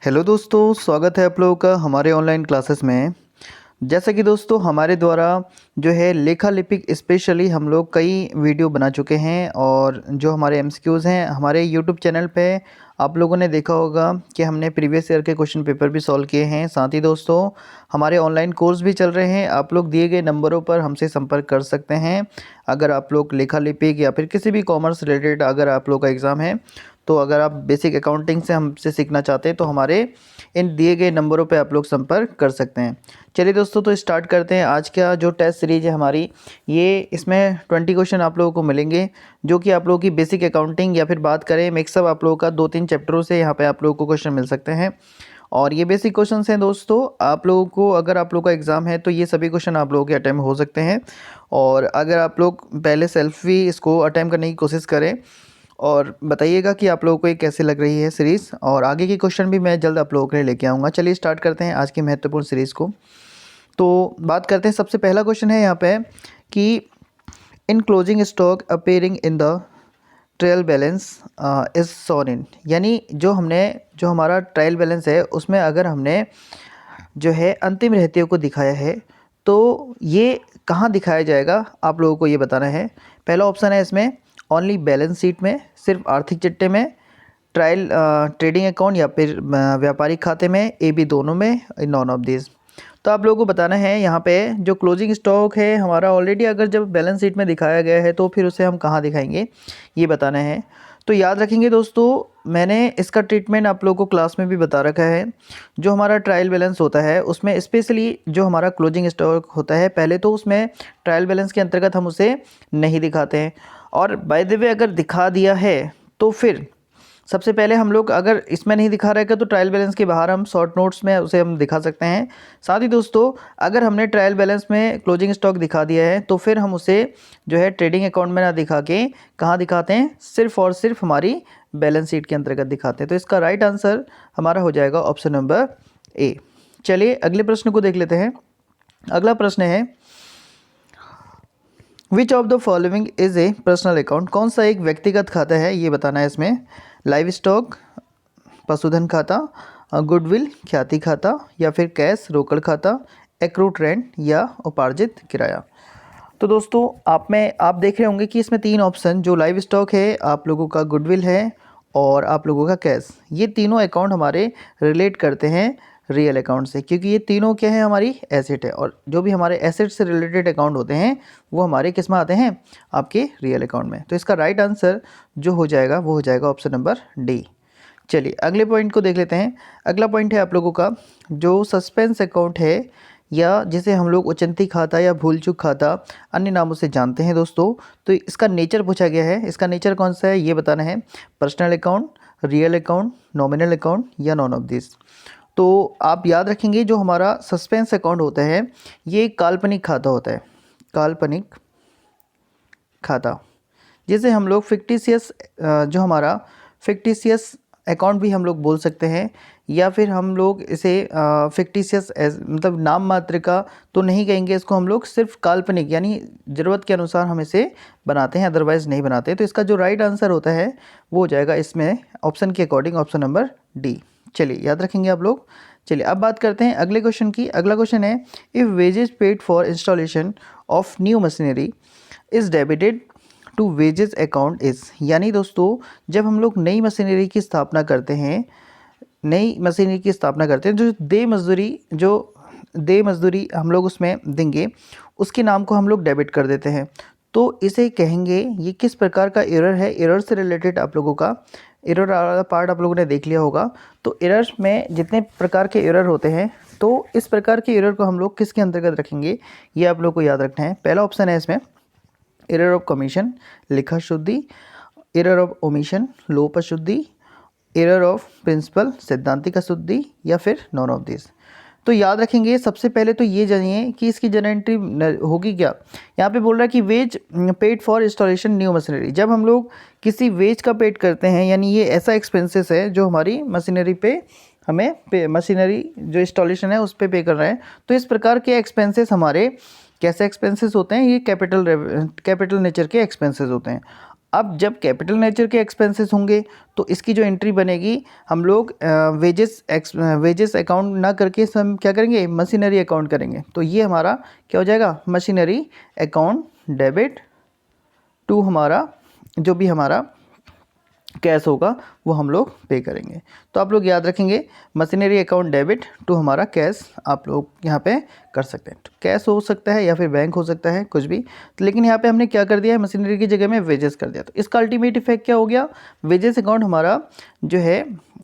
Hello दोस्तों, स्वागत है आप लोगों का हमारे ऑनलाइन क्लासेस में। जैसा कि दोस्तों हमारे द्वारा जो है लेखा लिपिक स्पेशली हम लोग कई वीडियो बना चुके हैं और जो हमारे एमसीक्यूज़ हैं हमारे यूट्यूब चैनल पे आप लोगों ने देखा होगा कि हमने प्रीवियस ईयर के क्वेश्चन पेपर भी सॉल्व किए हैं। साथ ही दोस्तों हमारे ऑनलाइन कोर्स भी चल रहे हैं। आप लोग दिए गए नंबरों पर हमसे संपर्क कर सकते हैं। अगर आप लोग लेखा लिपिक या फिर किसी भी कॉमर्स रिलेटेड अगर आप लोग का एग्ज़ाम है, तो अगर आप बेसिक अकाउंटिंग से हमसे सीखना चाहते हैं तो हमारे इन दिए गए नंबरों पे आप लोग संपर्क कर सकते हैं। चलिए दोस्तों, तो स्टार्ट करते हैं। आज का जो टेस्ट सीरीज़ है हमारी, ये इसमें 20 क्वेश्चन आप लोगों को मिलेंगे जो कि आप लोगों की बेसिक अकाउंटिंग या फिर बात करें मिक्सअप आप लोगों का 2-3 चैप्टरों से यहाँ पे आप लोगों को क्वेश्चन मिल सकते हैं। और ये बेसिक क्वेश्चंस हैं दोस्तों। आप लोगों को अगर आप लोगों का एग्ज़ाम है तो ये सभी क्वेश्चन आप लोगों के अटेम्प्ट हो सकते हैं। और अगर आप लोग पहले सेल्फ भी इसको अटेम्प्ट करने की कोशिश करें और बताइएगा कि आप लोगों को ये कैसे लग रही है सीरीज़, और आगे की क्वेश्चन भी मैं जल्द आप लोगों के लिए लेके आऊँगा। चलिए स्टार्ट करते हैं आज की महत्वपूर्ण सीरीज़ को। तो बात करते हैं, सबसे पहला क्वेश्चन है यहाँ पे कि in closing stock appearing in the trial balance is shown in, यानी जो हमारा ट्रायल बैलेंस है उसमें अगर हमने जो है अंतिम रहतियों को दिखाया है तो ये कहाँ दिखाया जाएगा, आप लोगों को ये बताना है। पहला ऑप्शन है इसमें ओनली बैलेंस शीट में, सिर्फ आर्थिक चिट्टे में, ट्रायल ट्रेडिंग अकाउंट या फिर व्यापारिक खाते में, ए बी दोनों में, नॉन ऑफ दिस। तो आप लोगों को बताना है यहाँ पे जो क्लोजिंग स्टॉक है हमारा ऑलरेडी अगर जब बैलेंस शीट में दिखाया गया है तो फिर उसे हम कहाँ दिखाएंगे, ये बताना है। तो याद रखेंगे दोस्तों, मैंने इसका ट्रीटमेंट आप लोगों को क्लास में भी बता रखा है। जो हमारा ट्रायल बैलेंस होता है उसमें स्पेशली जो हमारा क्लोजिंग स्टॉक होता है, पहले तो उसमें ट्रायल बैलेंस के अंतर्गत हम उसे नहीं दिखाते हैं, और बाय द वे अगर दिखा दिया है तो फिर सबसे पहले हम लोग अगर इसमें नहीं दिखा रहेगा तो ट्रायल बैलेंस के बाहर हम शॉर्ट नोट्स में उसे हम दिखा सकते हैं। साथ ही दोस्तों अगर हमने ट्रायल बैलेंस में क्लोजिंग स्टॉक दिखा दिया है तो फिर हम उसे जो है ट्रेडिंग अकाउंट में ना दिखा के कहाँ दिखाते हैं, सिर्फ और सिर्फ हमारी बैलेंस शीट के अंतर्गत दिखाते हैं। तो इसका राइट आंसर हमारा हो जाएगा ऑप्शन नंबर ए। चलिए अगले प्रश्न को देख लेते हैं। अगला प्रश्न है which of the following is a personal account, कौन सा एक व्यक्तिगत खाता है ये बताना है इसमें। लाइव स्टॉक पशुधन खाता, गुडविल ख्याति खाता, या फिर कैश रोकड़ खाता, एक्रूट रेंट या उपार्जित किराया। तो दोस्तों आप देख रहे होंगे कि इसमें 3 ऑप्शन, जो लाइव स्टॉक है, आप लोगों का गुडविल है और आप लोगों का कैश, ये तीनों अकाउंट हमारे रिलेट करते हैं रियल अकाउंट से, क्योंकि ये तीनों क्या है, हमारी एसेट है। और जो भी हमारे एसेट से रिलेटेड अकाउंट होते हैं वो हमारे किस में आते हैं, आपके रियल अकाउंट में। तो इसका राइट आंसर जो हो जाएगा वो हो जाएगा ऑप्शन नंबर डी। चलिए अगले पॉइंट को देख लेते हैं। अगला पॉइंट है आप लोगों का जो सस्पेंस अकाउंट है, या जिसे हम लोग उचंती खाता या भूल चूक खाता अन्य नामों से जानते हैं दोस्तों। तो इसका नेचर पूछा गया है, इसका नेचर कौन सा है ये बताना है। Personal account, real account, nominal account या नॉन ऑफ दिस। तो आप याद रखेंगे जो हमारा सस्पेंस अकाउंट होता है ये काल्पनिक खाता होता है, काल्पनिक खाता, जिसे हम लोग फिक्टिशियस जो हमारा फिक्टिशियस अकाउंट भी हम लोग बोल सकते हैं, या फिर हम लोग इसे फिक्टिशियस मतलब नाम मात्र का तो नहीं कहेंगे इसको, हम लोग सिर्फ काल्पनिक यानी ज़रूरत के अनुसार हम इसे बनाते हैं, अदरवाइज़ नहीं बनाते। तो इसका जो राइट आंसर होता है वो हो जाएगा इसमें ऑप्शन के अकॉर्डिंग ऑप्शन नंबर डी। चलिए याद रखेंगे आप लोग। चलिए अब बात करते हैं अगले क्वेश्चन की। अगला क्वेश्चन है if wages paid for installation of new machinery is debited to wages account is, यानी दोस्तों जब हम लोग नई मशीनरी की स्थापना करते हैं, जो दे मजदूरी हम लोग उसमें देंगे उसके नाम को हम लोग डेबिट कर देते हैं। तो इसे कहेंगे, ये किस प्रकार का एरर है, एरर से रिलेटेड आप लोगों का एरर वाला पार्ट आप लोगों ने देख लिया होगा। तो एरर्स में जितने प्रकार के एरर होते हैं, तो इस प्रकार के एरर को हम लोग किसके अंतर्गत रखेंगे ये आप लोग को याद रखना है। पहला ऑप्शन है इसमें एरर ऑफ कमीशन लिखा शुद्धि, एरर ऑफ ओमिशन लोप अशुद्धि, एरर ऑफ प्रिंसिपल सैद्धांतिक अशुद्धि, या फिर नॉन ऑफ दिस। तो याद रखेंगे सबसे पहले तो ये जानिए कि इसकी जनरल एंट्री होगी क्या। यहाँ पे बोल रहा है कि wage paid for installation new machinery, जब हम लोग किसी वेज का पेड करते हैं यानी ये ऐसा एक्सपेंसेस है जो हमारी मशीनरी पे हमें मशीनरी जो इंस्टॉलेशन है उस पर पे कर रहे हैं। तो इस प्रकार के एक्सपेंसेस हमारे कैसे एक्सपेंसेस होते हैं, ये कैपिटल नेचर के एक्सपेंसेस होते हैं। अब जब कैपिटल नेचर के एक्सपेंसेस होंगे तो इसकी जो एंट्री बनेगी, हम लोग वेजेस अकाउंट ना करके हम क्या करेंगे, मशीनरी अकाउंट करेंगे। तो ये हमारा क्या हो जाएगा, मशीनरी अकाउंट डेबिट टू हमारा जो भी हमारा कैश होगा वो हम लोग पे करेंगे। तो आप लोग याद रखेंगे, मशीनरी अकाउंट डेबिट टू हमारा कैश आप लोग यहाँ पे कर सकते हैं। तो कैश हो सकता है या फिर बैंक हो सकता है, कुछ भी। तो लेकिन यहाँ पे हमने क्या कर दिया है, मशीनरी की जगह में वेजेस कर दिया। तो इसका अल्टीमेट इफेक्ट क्या हो गया, वेजेस अकाउंट हमारा जो है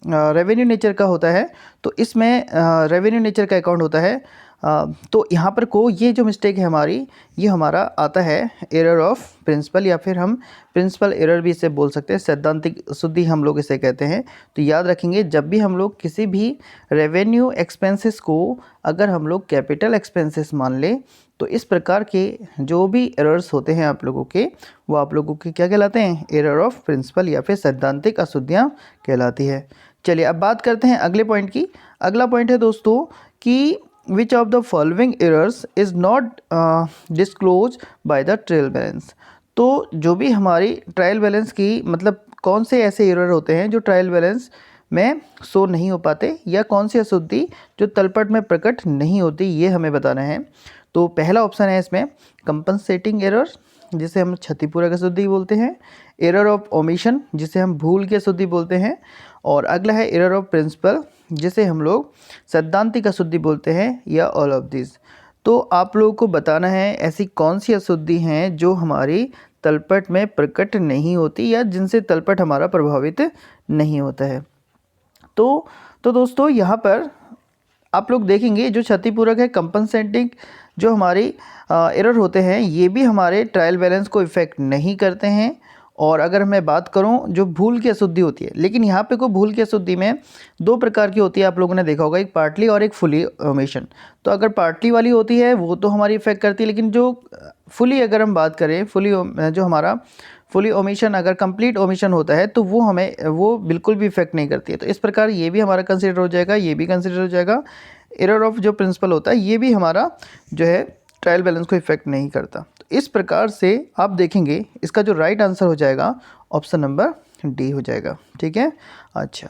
रेवेन्यू नेचर का होता है। तो इसमें रेवेन्यू नेचर का अकाउंट होता है। तो यहाँ पर को ये जो मिस्टेक है हमारी, ये हमारा आता है एरर ऑफ प्रिंसिपल, या फिर हम प्रिंसिपल एरर भी इसे बोल सकते हैं, सैद्धांतिक अशुद्धि हम लोग इसे कहते हैं। तो याद रखेंगे, जब भी हम लोग किसी भी रेवेन्यू एक्सपेंसेस को अगर हम लोग कैपिटल एक्सपेंसेस मान लें, तो इस प्रकार के जो भी एरर्स होते हैं आप लोगों के, वो आप लोगों के क्या कहलाते हैं, एरर ऑफ प्रिंसिपल या फिर सैद्धांतिक अशुद्धियाँ कहलाती है। चलिए अब बात करते हैं अगले पॉइंट की। अगला पॉइंट है दोस्तों कि which of the following errors is not disclosed by the trial balance। तो जो भी हमारी ट्रायल बैलेंस की, मतलब कौन से ऐसे एरर होते हैं जो ट्रायल बैलेंस में शो नहीं हो पाते, या कौन सी अशुद्धि जो तलपट में प्रकट नहीं होती, ये हमें बताना है। तो पहला ऑप्शन है इसमें कंपनसेटिंग एरर, जिसे हम क्षतिपूरक अशुद्धि बोलते हैं। एरर ऑफ ओमिशन, जिसे हम भूल की अशुद्धि बोलते हैं। और अगला है एरर ऑफ प्रिंसिपल, जिसे हम लोग सैद्धांतिक अशुद्धि बोलते हैं, या ऑल ऑफ दिस। तो आप लोगों को बताना है ऐसी कौन सी अशुद्धि हैं जो हमारी तलपट में प्रकट नहीं होती, या जिनसे तलपट हमारा प्रभावित नहीं होता है। तो दोस्तों यहाँ पर आप लोग देखेंगे, जो क्षतिपूरक है, कंपनसेटिंग जो हमारी एरर होते हैं, ये भी हमारे ट्रायल बैलेंस को इफ़ेक्ट नहीं करते हैं। और अगर मैं बात करूं जो भूल की अशुद्धि होती है, लेकिन यहाँ पे को भूल की अशुद्धि में दो प्रकार की होती है, आप लोगों ने देखा होगा, एक पार्टली और एक फुली ओमिशन। तो अगर पार्टली वाली होती है वो तो हमारी इफेक्ट करती है, लेकिन जो फुली अगर हम बात करें, जो हमारा फुली ओमिशन, अगर कंप्लीट ओमिशन होता है तो वो बिल्कुल भी इफेक्ट नहीं करती है। तो इस प्रकार ये भी हमारा कंसिडर हो जाएगा, ये भी कंसिडर हो जाएगा। एरर ऑफ जो प्रिंसिपल होता है, ये भी हमारा जो है ट्रायल बैलेंस को इफेक्ट नहीं करता। तो इस प्रकार से आप देखेंगे, इसका जो राइट आंसर हो जाएगा ऑप्शन नंबर डी हो जाएगा। ठीक है। अच्छा,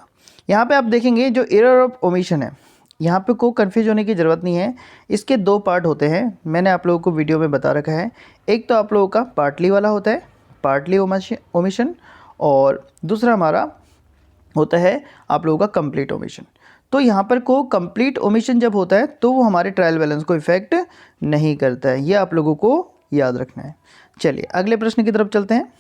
यहाँ पे आप देखेंगे जो एरर ऑफ ओमिशन है, यहाँ पे को कन्फ्यूज होने की ज़रूरत नहीं है। इसके दो पार्ट होते हैं, मैंने आप लोगों को वीडियो में बता रखा है। एक तो आप लोगों का पार्टली वाला होता है, पार्टली ओमिशन, और दूसरा हमारा होता है आप लोगों का कंप्लीट ओमिशन। तो यहाँ पर को कंप्लीट ओमिशन जब होता है तो वो हमारे ट्रायल बैलेंस को इफेक्ट नहीं करता है, ये आप लोगों को याद रखना है। चलिए अगले प्रश्न की तरफ चलते हैं।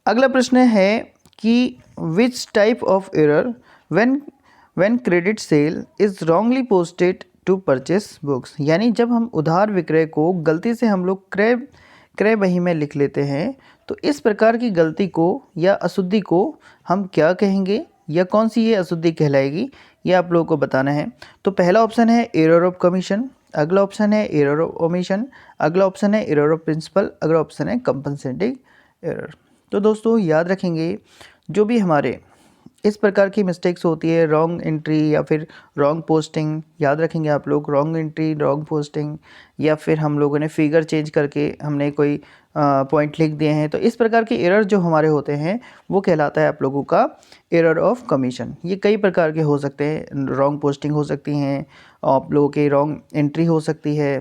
अगला प्रश्न है कि which type of error when credit sale is wrongly posted to purchase books, यानी जब हम उधार विक्रय को गलती से हम लोग क्रय बही में लिख लेते हैं, तो इस प्रकार की गलती को या अशुद्धि को हम क्या कहेंगे, या कौन सी ये अशुद्धि कहलाएगी, ये आप लोगों को बताना है। तो पहला ऑप्शन है एरर ऑफ कमीशन, अगला ऑप्शन है एरर ऑफ ओमिशन, अगला ऑप्शन है एरर ऑफ प्रिंसिपल, अगला ऑप्शन है कंपनसेटिंग एरर। तो दोस्तों याद रखेंगे, जो भी हमारे इस प्रकार की मिस्टेक्स होती है, रॉन्ग एंट्री या फिर रॉन्ग पोस्टिंग, याद रखेंगे आप लोग, रॉन्ग एंट्री, रॉन्ग पोस्टिंग, या फिर हम लोगों ने फिगर चेंज करके हमने कोई पॉइंट लिख दिए हैं, तो इस प्रकार के एरर जो हमारे होते हैं वो कहलाता है आप लोगों का एरर ऑफ कमीशन। ये कई प्रकार के हो सकते हैं, रॉन्ग पोस्टिंग हो सकती हैं, आप लोगों की रॉन्ग एंट्री हो सकती है,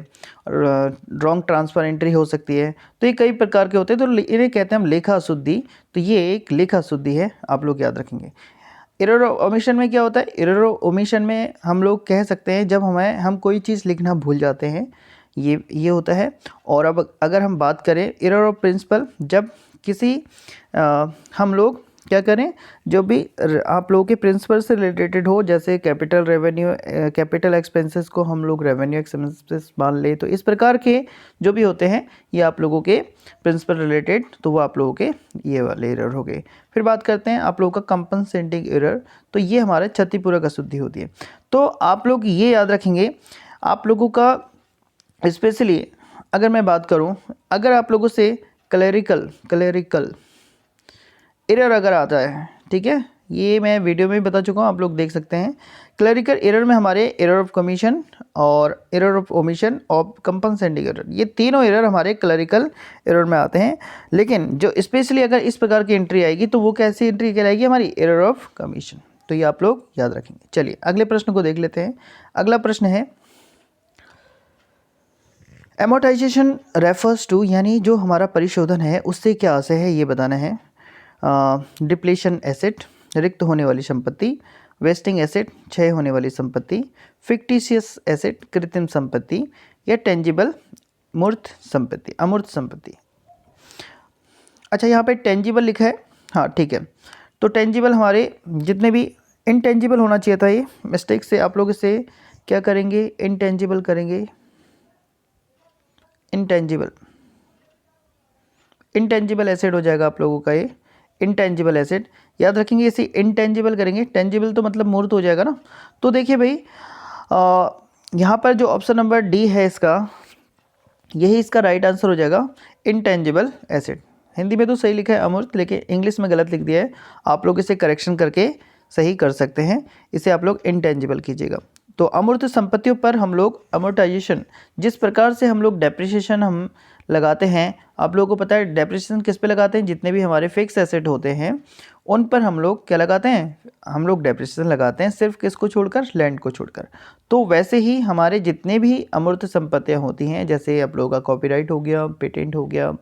रॉन्ग ट्रांसफ़र एंट्री हो सकती है। तो ये कई प्रकार के होते हैं, तो इन्हें कहते हैं हम लेखा अशुद्धि। तो ये एक लेखा अशुद्धि है, आप लोग याद रखेंगे। एरर ऑफ ओमिशन में क्या होता है, एरर ऑफ ओमिशन में हम लोग कह सकते हैं जब हम कोई चीज़ लिखना भूल जाते हैं, ये होता है। और अब अगर हम बात करें एरर ऑफ प्रिंसिपल, जब किसी हम लोग क्या करें, जो भी आप लोगों के प्रिंसिपल से रिलेटेड हो, जैसे कैपिटल एक्सपेंसेस को हम लोग रेवेन्यू एक्सपेंसेस मान ले, तो इस प्रकार के जो भी होते हैं ये आप लोगों के प्रिंसिपल रिलेटेड, तो वो आप लोगों के ये वाले एरर हो गए। फिर बात करते हैं आप लोगों का कंपनसेटिंग एरर, तो ये हमारे क्षतिपूरक अशुद्धि होती है। तो आप लोग ये याद रखेंगे, आप लोगों का स्पेशली अगर मैं बात करूं, अगर आप लोगों से क्लेरिकल एरर अगर आता है, ठीक है, ये मैं वीडियो में भी बता चुका हूँ, आप लोग देख सकते हैं। क्लरिकल एरर में हमारे एरर ऑफ कमीशन और एरर ऑफ ओमिशन और कंपनसेटिंग एरर, ये तीनों एरर हमारे क्लरिकल एरर में आते हैं। लेकिन जो स्पेशली अगर इस प्रकार की एंट्री आएगी तो वो कैसी एंट्री कहलाएगी, हमारी एरर ऑफ कमीशन। तो ये आप लोग याद रखेंगे। चलिए अगले प्रश्न को देख लेते हैं। अगला प्रश्न है एमोर्टाइजेशन रेफर्स टू, यानी जो हमारा परिशोधन है उससे क्या आशय है ये बताना है। डिप्लीशन एसेट, रिक्त होने वाली संपत्ति, वेस्टिंग एसेट, क्षय होने वाली संपत्ति, फिक्टिशियस एसेट, कृत्रिम संपत्ति, या टेंजिबल मूर्त संपत्ति, अमूर्त संपत्ति। अच्छा यहाँ पे टेंजिबल लिखा है, हाँ ठीक है। तो टेंजिबल हमारे जितने भी, इनटेंजिबल होना चाहिए था, ये मिस्टेक से आप लोग इसे क्या करेंगे, इनटेंजिबल करेंगे। इंटेंजिबल एसेट हो जाएगा आप लोगों का ये, इंटेंजिबल एसेट याद रखेंगे। इसे इंटेंजिबल करेंगे, टेंजिबल तो मतलब मूर्त हो जाएगा ना। तो देखिए भाई यहाँ पर जो ऑप्शन नंबर डी है इसका, यही इसका राइट आंसर हो जाएगा, इंटेंजिबल एसेट। हिंदी में तो सही लिखा है अमूर्त, लेकिन इंग्लिश में गलत लिख दिया है। आप लोग इसे करेक्शन करके सही कर सकते हैं, इसे आप लोग इंटेंजिबल कीजिएगा। तो अमूर्त संपत्तियों पर हम लोग अमोर्टाइजेशन, जिस प्रकार से हम लोग डेप्रिसिएशन हम लगाते हैं, आप लोगों को पता है डेप्रिसिएशन किस पे लगाते हैं, जितने भी हमारे फिक्स एसेट होते हैं उन पर हम लोग क्या लगाते हैं, हम लोग डेप्रिसिएशन लगाते हैं, सिर्फ किसको छोड़कर, लैंड को छोड़कर। तो वैसे ही हमारे जितने भी अमूर्त संपत्तियां होती हैं, जैसे आप लोगों का कॉपीराइट हो गया, पेटेंट हो गया,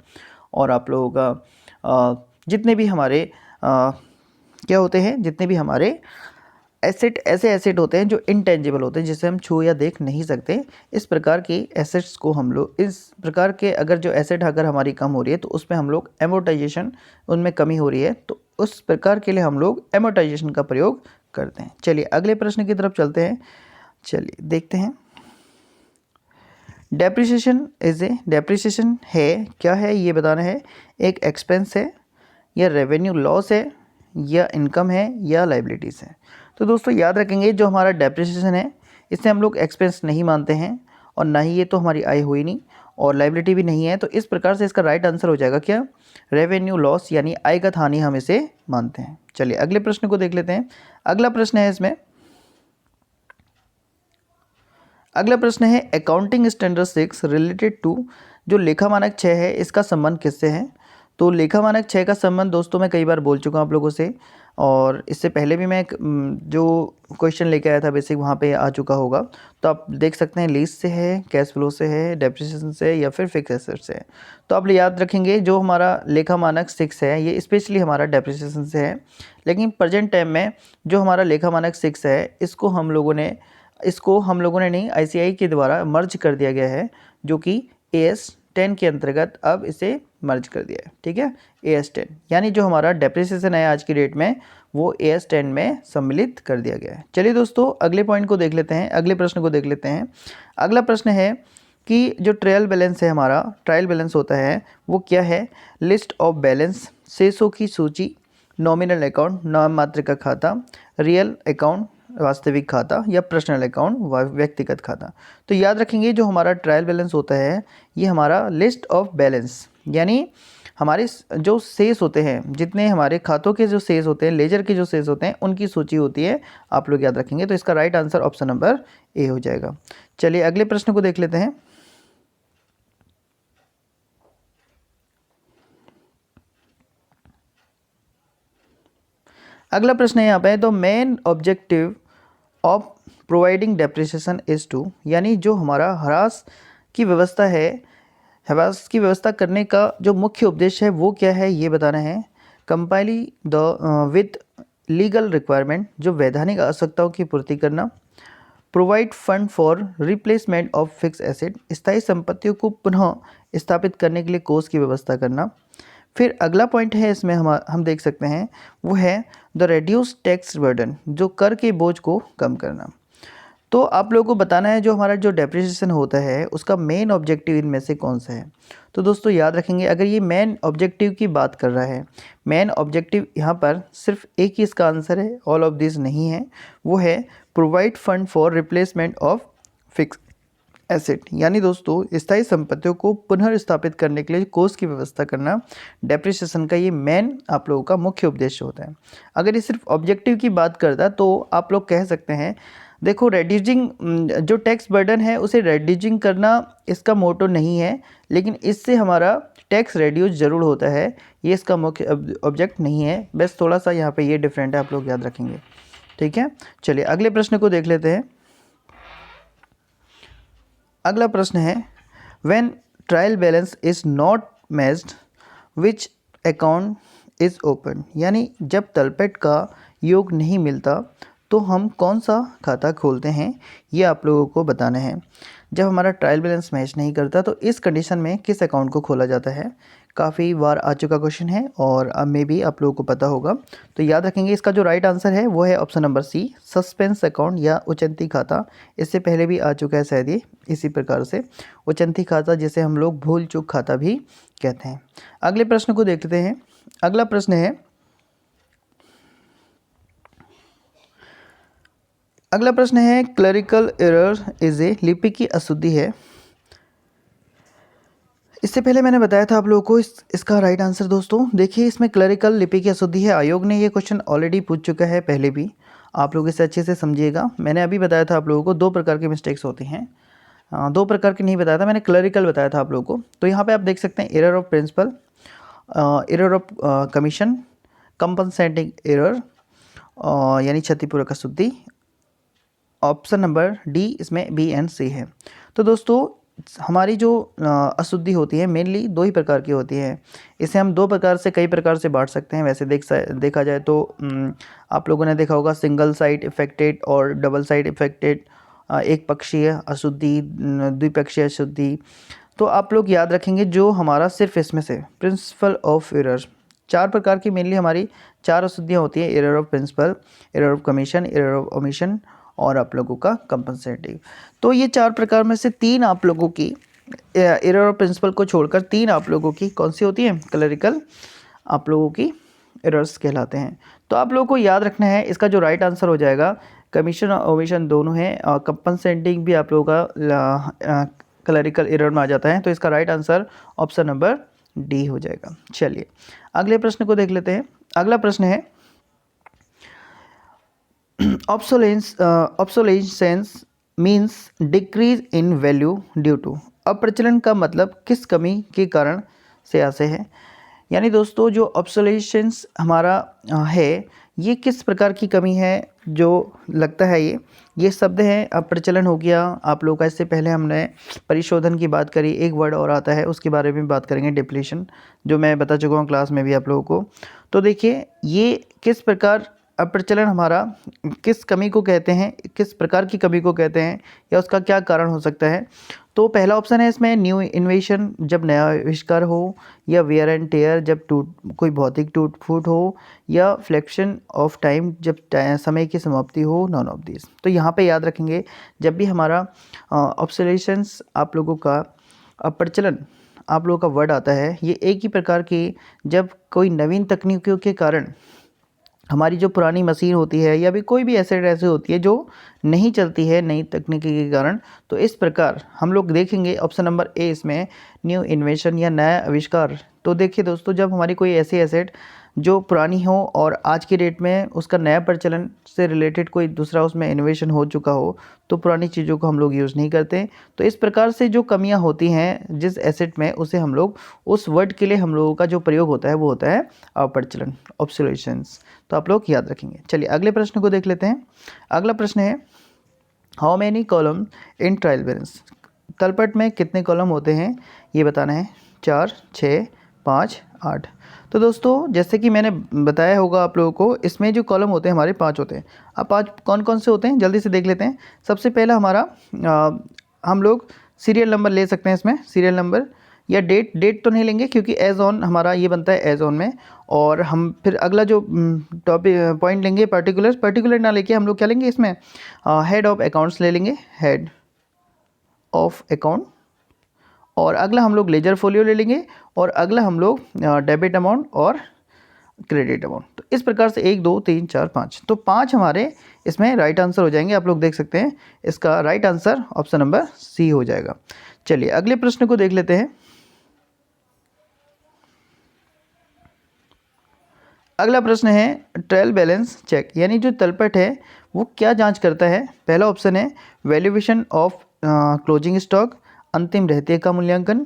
और आप लोगों का जितने भी हमारे क्या होते हैं, जितने भी हमारे एसेट, ऐसे एसेट होते हैं जो इंटेंजिबल होते हैं, जिसे हम छू या देख नहीं सकते। इस प्रकार की एसेट्स को हम लोग, इस प्रकार के अगर जो एसेट अगर हमारी कम हो रही है तो उसमें हम लोग एमोर्टाइजेशन, उनमें कमी हो रही है तो उस प्रकार के लिए हम लोग एमोर्टाइजेशन का प्रयोग करते हैं। चलिए अगले प्रश्न की तरफ चलते हैं। चलिए देखते हैं। डेप्रिसिएशन है क्या है ये बताना है। एक एक्सपेंस है, या रेवेन्यू लॉस है, या इनकम है, या लाइबिलिटीज़ है। तो दोस्तों याद रखेंगे जो हमारा डेप्रिसिएशन है इसे हम लोग एक्सपेंस नहीं मानते हैं, और ना ही ये तो हमारी आय हुई नहीं, और लाइबिलिटी भी नहीं है। तो इस प्रकार से इसका राइट आंसर हो जाएगा क्या, रेवेन्यू लॉस, यानी आयगत हानि हम इसे मानते हैं। चलिए अगले प्रश्न को देख लेते हैं। अगला प्रश्न है इसमें, अगला प्रश्न है अकाउंटिंग स्टैंडर्ड 6 रिलेटेड टू, जो लेखा मानक 6 है इसका संबंध किससे है। तो लेखा मानक 6 का संबंध दोस्तों मैं कई बार बोल चुका हूँ आप लोगों से, और इससे पहले भी मैं जो क्वेश्चन लेके आया था बेसिक वहाँ पे आ चुका होगा। तो आप देख सकते हैं लीज से है, कैश फ्लो से है, डेप्रिसिएशन से है, या फिर फिक्स एसेट से है। तो आप याद रखेंगे जो हमारा लेखा मानक 6 है ये स्पेशली हमारा डेप्रिसिएशन से है, लेकिन प्रेजेंट टाइम में जो हमारा लेखा मानक 6 है इसको हम लोगों ने नहीं, ICAI के द्वारा मर्ज कर दिया गया है, जो कि AS 10 के अंतर्गत अब इसे मर्ज कर दिया है। ठीक है, AS 10 यानी जो हमारा डेप्रिसिएशन है आज की डेट में वो AS 10 में सम्मिलित कर दिया गया है। चलिए दोस्तों अगले पॉइंट को देख लेते हैं, अगले प्रश्न को देख लेते हैं। अगला प्रश्न है कि जो ट्रायल बैलेंस है हमारा, ट्रायल बैलेंस होता है वो क्या है। लिस्ट ऑफ बैलेंस, शेषों की सूची, नॉमिनल अकाउंट, नाममात्र का खाता, रियल अकाउंट वास्तविक खाता, या पर्सनल अकाउंट व्यक्तिगत खाता। तो याद रखेंगे जो हमारा ट्रायल बैलेंस होता है ये हमारा लिस्ट ऑफ बैलेंस, यानी हमारे जो शेष होते हैं, जितने हमारे खातों के जो शेष होते हैं, लेजर के जो शेष होते हैं उनकी सूची होती है, आप लोग याद रखेंगे। तो इसका right answer option number A हो जाएगा। चलिए अगले प्रश्न को देख लेते हैं। अगला प्रश्न है यहाँ पे, तो main objective of providing depreciation is to, यानी जो हमारा ह्रास की व्यवस्था है, ह्रास की व्यवस्था करने का जो मुख्य उद्देश्य है वो क्या है ये बताना है। कंपाइली द विद लीगल रिक्वायरमेंट, जो वैधानिक आवश्यकताओं की पूर्ति करना। Provide fund for replacement of fix asset, स्थायी संपत्तियों को पुनः स्थापित करने के लिए कोष की व्यवस्था करना। फिर अगला पॉइंट है इसमें हम देख सकते हैं वो है द रेड्यूस टैक्स बर्डन, जो कर के बोझ को कम करना। तो आप लोगों को बताना है जो हमारा जो डेप्रिसिएशन होता है उसका मेन ऑब्जेक्टिव इनमें से कौन सा है। तो दोस्तों याद रखेंगे अगर ये मेन ऑब्जेक्टिव की बात कर रहा है, मेन ऑब्जेक्टिव यहाँ पर सिर्फ एक ही इसका आंसर है, ऑल ऑफ दिस नहीं है, वो है provide fund for replacement of fix asset यानी दोस्तों स्थायी संपत्तियों को पुनर्स्थापित करने के लिए कोष की व्यवस्था करना डेप्रिसिएशन का ये मेन आप लोगों का मुख्य उद्देश्य होता है। अगर ये सिर्फ ऑब्जेक्टिव की बात करता है तो आप लोग कह सकते हैं देखो रेड्यूसिंग जो टैक्स बर्डन है उसे रेड्यूसिंग करना इसका मोटो नहीं है, लेकिन इससे हमारा टैक्स रेड्यूस ज़रूर होता है, ये इसका मुख्य ऑब्जेक्ट नहीं है। बस थोड़ा सा यहाँ पे ये डिफरेंट है, आप लोग याद रखेंगे। ठीक है, चलिए अगले प्रश्न को देख लेते हैं। अगला प्रश्न है when trial balance is not matched which account is open, यानी जब तलपट का योग नहीं मिलता तो हम कौन सा खाता खोलते हैं, ये आप लोगों को बताना है। जब हमारा ट्रायल बैलेंस मैच नहीं करता तो इस कंडीशन में किस अकाउंट को खोला जाता है। काफ़ी बार आ चुका क्वेश्चन है और अब मे भी आप लोगों को पता होगा, तो याद रखेंगे इसका जो राइट आंसर है वो है option number C, suspense account या उचंती खाता। इससे पहले भी आ चुका है शायद ये इसी प्रकार से, उचंती खाता जिसे हम लोग भूल चूक खाता भी कहते हैं। अगले प्रश्न को देखते हैं। अगला प्रश्न है क्लरिकल एरर इज ए लिपि की अशुद्धि है। इससे पहले मैंने बताया था आप लोगों को इसका राइट आंसर दोस्तों देखिए, इसमें क्लरिकल लिपि की अशुद्धि है। आयोग ने ये क्वेश्चन ऑलरेडी पूछ चुका है पहले भी, आप लोग इसे अच्छे से समझिएगा। मैंने अभी बताया था आप लोगों को दो प्रकार की मिस्टेक्स होती हैं, दो प्रकार की नहीं बताया था मैंने, क्लरिकल बताया था आप लोगों को। तो यहाँ पे आप देख सकते हैं error of principal, error of commission, compensating error यानी क्षतिपूरक अशुद्धि। ऑप्शन नंबर डी इसमें बी एंड सी है। तो दोस्तों हमारी जो अशुद्धि होती है मेनली दो ही प्रकार की होती है। इसे हम दो प्रकार से कई प्रकार से बांट सकते हैं। वैसे देखा जाए तो आप लोगों ने देखा होगा सिंगल साइड इफेक्टेड और डबल साइड इफेक्टेड, एक पक्षीय अशुद्धि, द्विपक्षीय अशुद्धि। तो आप लोग याद रखेंगे जो हमारा सिर्फ इसमें से प्रिंसिपल ऑफ एरर, चार प्रकार की मेनली हमारी चार अशुद्धियाँ होती हैं, error of principal, error of commission, error of omission और आप लोगों का कंपनसेटिव। तो ये चार प्रकार में से तीन आप लोगों की एरर ऑफ प्रिंसिपल को छोड़कर तीन आप लोगों की कौन सी होती है, क्लरिकल आप लोगों की एरर्स कहलाते हैं। तो आप लोगों को याद रखना है इसका जो राइट आंसर हो जाएगा, कमीशन और ओमिशन दोनों है और कंपनसेटिंग भी आप लोगों का क्लरिकल एरर में आ जाता है। तो इसका right answer option number D हो जाएगा। चलिए अगले प्रश्न को देख लेते हैं। अगला प्रश्न है obsolescence means decrease in value due to, अप्रचलन का मतलब किस कमी के कारण से ऐसे है। यानी दोस्तों जो ऑब्सोलेसेंस हमारा है ये किस प्रकार की कमी है जो लगता है, ये शब्द है अप्रचलन हो गया आप लोगों का। इससे पहले हमने परिशोधन की बात करी, एक वर्ड और आता है उसके बारे में बात करेंगे, डिप्लीशन, जो मैं बता चुका हूँ क्लास में भी आप लोगों को। तो देखिए ये किस प्रकार अप्रचलन हमारा किस कमी को कहते हैं, किस प्रकार की कमी को कहते हैं या उसका क्या कारण हो सकता है। तो पहला ऑप्शन है इसमें न्यू इन्वेशन, जब नया आविष्कार हो, या वेयर एंड टेयर जब कोई भौतिक टूट फूट हो, या फ्लेक्शन ऑफ टाइम जब समय की समाप्ति हो, नॉन ऑफ दिस। तो यहाँ पे याद रखेंगे जब भी हमारा ऑब्सोलेसेंस आप लोगों का अप्रचलन आप लोगों का वर्ड आता है, ये एक ही प्रकार की जब कोई नवीन तकनीकों के कारण हमारी जो पुरानी मशीन होती है या भी कोई भी एसेट ऐसी होती है जो नहीं चलती है नई तकनीकी के कारण, तो इस प्रकार हम लोग देखेंगे ऑप्शन नंबर ए इसमें न्यू इन्वेंशन या नया आविष्कार। तो देखिए दोस्तों जब हमारी कोई ऐसी एसेट जो पुरानी हो और आज की डेट में उसका नया प्रचलन से रिलेटेड कोई दूसरा उसमें इन्वेशन हो चुका हो, तो पुरानी चीज़ों को हम लोग यूज़ नहीं करते। तो इस प्रकार से जो कमियां होती हैं जिस एसेट में, उसे हम लोग उस वर्ड के लिए हम लोगों का जो प्रयोग होता है वो होता है अप्रचलन, ऑब्सोलेसेंस। तो आप लोग याद रखेंगे। चलिए अगले प्रश्न को देख लेते हैं। अगला प्रश्न है how many column in trial balance, तलपट में कितने कॉलम होते हैं ये बताना है, 4, 6, 5, 8। तो दोस्तों जैसे कि मैंने बताया होगा आप लोगों को, इसमें जो कॉलम होते हैं हमारे 5 होते हैं। अब 5 कौन कौन से होते हैं जल्दी से देख लेते हैं। सबसे पहला हमारा हम लोग सीरियल नंबर ले सकते हैं इसमें, सीरियल नंबर या डेट तो नहीं लेंगे क्योंकि एज ऑन हमारा ये बनता है एज ऑन में। और हम फिर अगला जो टॉपिक पॉइंट लेंगे पर्टिकुलर ना लेके हम लोग क्या लेंगे इसमें, हेड ऑफ अकाउंट्स ले लेंगे, हेड ऑफ अकाउंट। और अगला हम लोग लेजर फोलियो ले लेंगे और अगला हम लोग डेबिट अमाउंट और क्रेडिट अमाउंट। तो इस प्रकार से 1 2 3 4 5, तो 5 हमारे इसमें राइट आंसर हो जाएंगे। आप लोग देख सकते हैं इसका right answer option number C हो जाएगा। चलिए अगले प्रश्न को देख लेते हैं। अगला प्रश्न है ट्रायल बैलेंस चेक, यानी जो तलपट है वो क्या जांच करता है। पहला ऑप्शन है वैल्यूएशन ऑफ क्लोजिंग स्टॉक, अंतिम रहतिया का मूल्यांकन,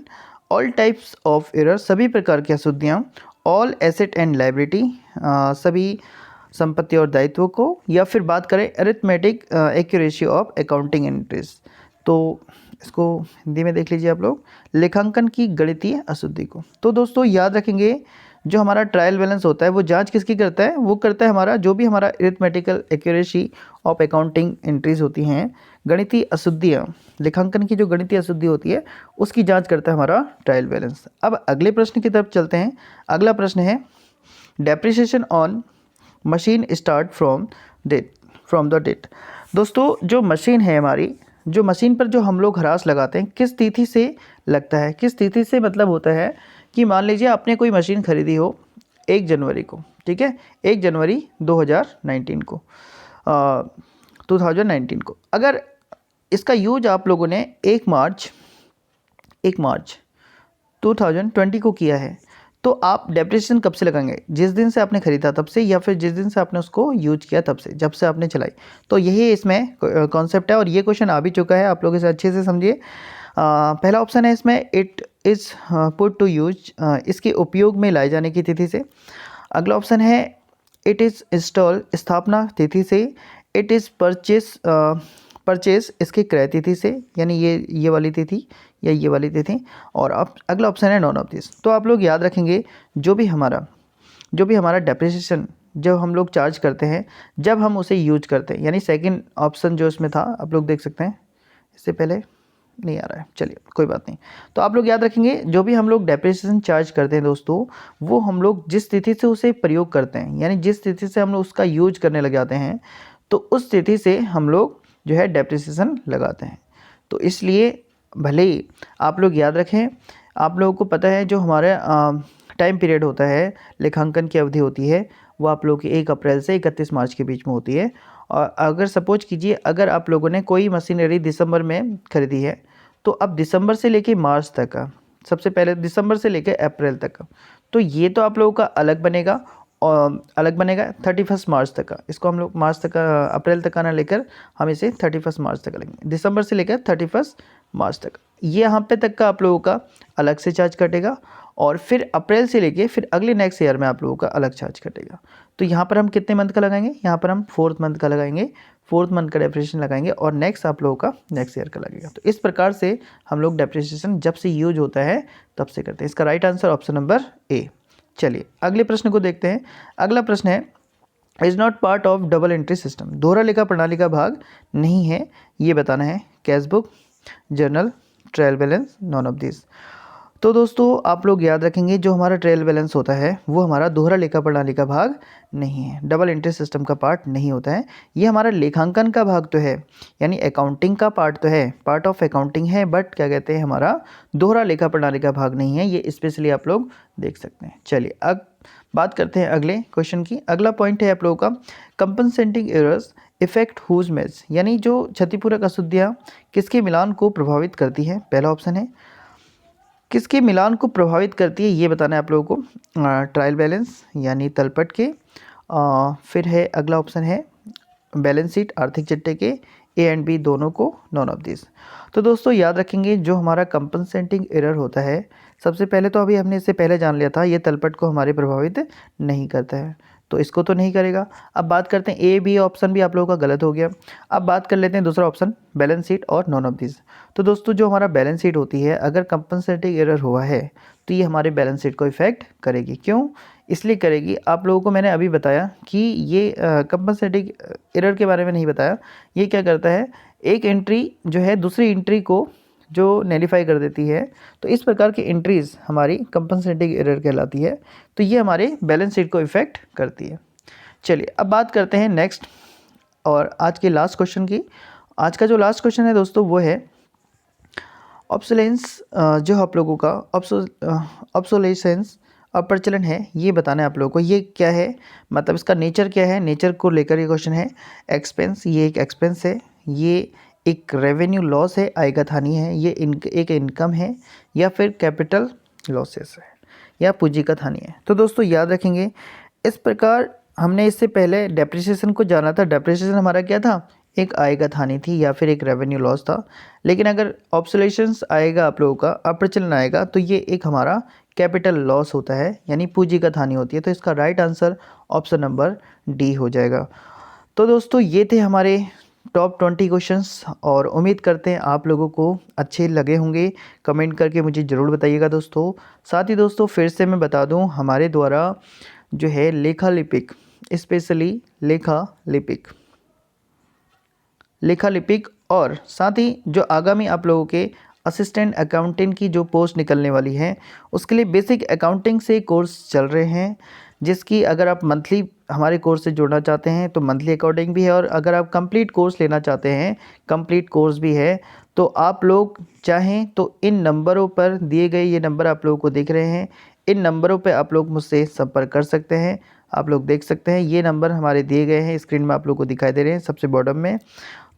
ऑल टाइप्स ऑफ एरर, सभी प्रकार की अशुद्धियाँ, ऑल एसेट एंड लाइबिलिटी, सभी संपत्ति और दायित्वों को, या फिर बात करें arithmetic accuracy of accounting entries. तो इसको हिंदी में देख लीजिए आप लोग, लेखांकन की गणितीय अशुद्धि को। तो दोस्तों याद रखेंगे जो हमारा ट्रायल बैलेंस होता है वो जांच किसकी करता है, वो करता है हमारा जो भी हमारा arithmetical accuracy of accounting entries होती हैं, गणितीय अशुद्धियाँ, लेखांकन की जो गणितीय अशुद्धि होती है उसकी जांच करता है हमारा ट्रायल बैलेंस। अब अगले प्रश्न की तरफ चलते हैं। अगला प्रश्न है depreciation on machine start from the date. दोस्तों जो मशीन है हमारी, जो मशीन पर जो हम लोग ह्रास लगाते हैं किस तिथि से लगता है, किस तिथि से मतलब होता है कि मान लीजिए आपने कोई मशीन खरीदी हो 1 जनवरी को, ठीक है, 1 जनवरी 2019 को 2019 को, अगर इसका यूज आप लोगों ने 1 मार्च 2020 को किया है, तो आप डेप्रिसिएशन कब से लगाएंगे, जिस दिन से आपने खरीदा तब से, या फिर जिस दिन से आपने उसको यूज किया तब से, जब से आपने चलाई। तो यही इसमें कॉन्सेप्ट है और ये क्वेश्चन आ भी चुका है, आप लोग इसे अच्छे से समझिए। पहला ऑप्शन है इसमें it is put to use, इसके उपयोग में लाए जाने की तिथि से। अगला ऑप्शन है इट इज़ इंस्टॉल, स्थापना तिथि से। इट इज़ परचेज, इसकी क्रय तिथि से, यानी ये वाली तिथि या ये वाली तिथि। और अब अगला ऑप्शन है नॉन ऑफ दिस। तो आप लोग याद रखेंगे जो भी हमारा डेप्रिसिएशन जब हम लोग चार्ज करते हैं, जब हम उसे यूज करते हैं, यानी सेकंड ऑप्शन जो इसमें था आप लोग देख सकते हैं, इससे पहले नहीं आ रहा है, चलिए कोई बात नहीं। तो आप लोग याद रखेंगे जो भी हम लोग डेप्रिसिएशन चार्ज करते हैं दोस्तों, वो हम लोग जिस तिथि से उसे प्रयोग करते हैं, यानी जिस तिथि से हम लोग उसका यूज करने लग जाते हैं, तो उस तिथि से हम लोग जो है डेप्रिसिएशन लगाते हैं। तो इसलिए भले ही आप लोग याद रखें, आप लोगों को पता है जो हमारे टाइम पीरियड होता है, लेखांकन की अवधि होती है, वो आप लोगों की 1 अप्रैल से 31 मार्च के बीच में होती है। और अगर सपोज कीजिए अगर आप लोगों ने कोई मशीनरी दिसंबर में खरीदी है, तो अब दिसंबर से लेके मार्च तक का, सबसे पहले दिसंबर से लेके अप्रैल तक का, तो ये तो आप लोगों का अलग बनेगा, और अलग बनेगा 31 मार्च तक का। इसको हम लोग मार्च तक का, अप्रैल तक का ना लेकर हम इसे 31 मार्च तक लेंगे, दिसंबर से लेकर 31 मार्च तक। ये यहाँ पे तक का आप लोगों का अलग से चार्ज कटेगा, और फिर अप्रैल से लेके फिर अगले नेक्स्ट ईयर में आप लोगों का अलग चार्ज कटेगा। तो यहाँ पर हम कितने मंथ का लगाएंगे, यहाँ पर हम 4th मंथ का लगाएंगे, 4th मंथ का डेप्रिसिएशन लगाएंगे, और नेक्स्ट आप लोगों का नेक्स्ट ईयर का लगेगा। तो इस प्रकार से हम लोग डेप्रिसिएशन जब से यूज होता है तब से करते हैं। इसका right answer option number A. चलिए अगले प्रश्न को देखते हैं। अगला प्रश्न है is not part of double entry system, दोहरा लेखा प्रणाली का भाग नहीं है, ये बताना है। Cash book, journal, trial balance, none of this. तो दोस्तों आप लोग याद रखेंगे जो हमारा ट्रायल बैलेंस होता है वो हमारा दोहरा लेखा प्रणाली का भाग नहीं है, डबल एंट्री सिस्टम का पार्ट नहीं होता है। ये हमारा लेखांकन का भाग तो है, यानी अकाउंटिंग का पार्ट तो है, पार्ट ऑफ अकाउंटिंग है, बट क्या कहते हैं हमारा दोहरा लेखा प्रणाली का भाग नहीं है। ये स्पेशली आप लोग देख सकते हैं। चलिए अब बात करते हैं अगले क्वेश्चन की। अगला पॉइंट है आप लोगों का compensating errors effect whose match, यानी जो क्षतिपूरक अशुद्धियाँ किसके मिलान को प्रभावित करती है। पहला ऑप्शन है किसके मिलान को प्रभावित करती है, ये बताना है आप लोगों को। ट्रायल बैलेंस यानी तलपट के। फिर है अगला ऑप्शन है बैलेंस शीट आर्थिक चिट्ठे के, ए एंड बी दोनों को, नॉन ऑफ दिस। तो दोस्तों याद रखेंगे जो हमारा कंपनसेटिंग एरर होता है, सबसे पहले तो अभी हमने इससे पहले जान लिया था ये तलपट को हमारे प्रभावित नहीं करता है, तो इसको तो नहीं करेगा। अब बात करते हैं ए बी ऑप्शन भी आप लोगों का गलत हो गया। अब बात कर लेते हैं दूसरा ऑप्शन बैलेंस शीट और नॉन ऑफ दिस। तो दोस्तों जो हमारा बैलेंस शीट होती है, अगर कंपनसेटिंग एरर हुआ है तो ये हमारे बैलेंस शीट को इफेक्ट करेगी। क्यों? इसलिए करेगी, आप लोगों को मैंने अभी बताया कि ये कंपनसेटिंग एरर के बारे में नहीं बताया। ये क्या करता है, एक एंट्री जो है दूसरी एंट्री को जो नेलीफाई कर देती है, तो इस प्रकार की एंट्रीज़ हमारी कंपनसेटिंग एरर कहलाती है। तो ये हमारे बैलेंस शीट को इफेक्ट करती है। चलिए अब बात करते हैं नेक्स्ट और आज के लास्ट क्वेश्चन की। आज का जो लास्ट क्वेश्चन है दोस्तों वो है ऑब्सोलेंस, जो आप लोगों का ऑब्सोलेसेंस अप्रचलन है ये बताना है आप लोगों को। ये क्या है, मतलब इसका नेचर क्या है, नेचर को लेकर ये क्वेश्चन है। एक्सपेंस, ये एक एक्सपेंस है, ये एक रेवेन्यू लॉस है, आयगत हानि है, ये एक इनकम है, या फिर कैपिटल लॉसेस है, या पूंजीगत हानि है। तो दोस्तों याद रखेंगे, इस प्रकार हमने इससे पहले डेप्रिसिएशन को जाना था। डेप्रिसिएशन हमारा क्या था, एक आयगत हानि थी या फिर एक रेवेन्यू लॉस था। लेकिन अगर ऑब्सोलेशंस आएगा आप लोगों का, अप्रचलन आएगा, तो ये एक हमारा कैपिटल लॉस होता है, यानी पूंजीगत हानि होती है। तो इसका right answer option number D हो जाएगा। तो दोस्तों ये थे हमारे टॉप 20 क्वेश्चंस, और उम्मीद करते हैं आप लोगों को अच्छे लगे होंगे। कमेंट करके मुझे ज़रूर बताइएगा दोस्तों। साथ ही दोस्तों फिर से मैं बता दूं, हमारे द्वारा जो है लेखा लिपिक, स्पेशली लेखा लिपिक और साथ ही जो आगामी आप लोगों के असिस्टेंट अकाउंटेंट की जो पोस्ट निकलने वाली है, उसके लिए बेसिक अकाउंटिंग से कोर्स चल रहे हैं, जिसकी अगर आप मंथली हमारे कोर्स से जुड़ना चाहते हैं तो मंथली अकाउंटिंग भी है, और अगर आप कंप्लीट कोर्स लेना चाहते हैं, कंप्लीट कोर्स भी है। तो आप लोग चाहें तो इन नंबरों पर दिए गए, ये नंबर आप लोगों को दिख रहे हैं, इन नंबरों पे आप लोग मुझसे संपर्क कर सकते हैं। आप लोग देख सकते हैं ये नंबर हमारे दिए गए हैं, स्क्रीन में आप लोग को दिखाई दे रहे हैं सबसे बॉटम में।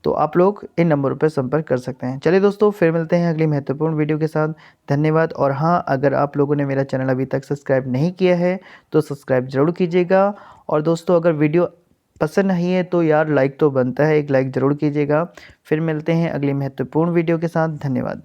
तो आप लोग इन नंबरों पर संपर्क कर सकते हैं। चलिए दोस्तों फिर मिलते हैं अगली महत्वपूर्ण वीडियो के साथ। धन्यवाद। और हाँ, अगर आप लोगों ने मेरा चैनल अभी तक सब्सक्राइब नहीं किया है तो सब्सक्राइब ज़रूर कीजिएगा। और दोस्तों अगर वीडियो पसंद नहीं है तो यार लाइक तो बनता है, एक लाइक ज़रूर कीजिएगा। फिर मिलते हैं अगली महत्वपूर्ण वीडियो के साथ। धन्यवाद।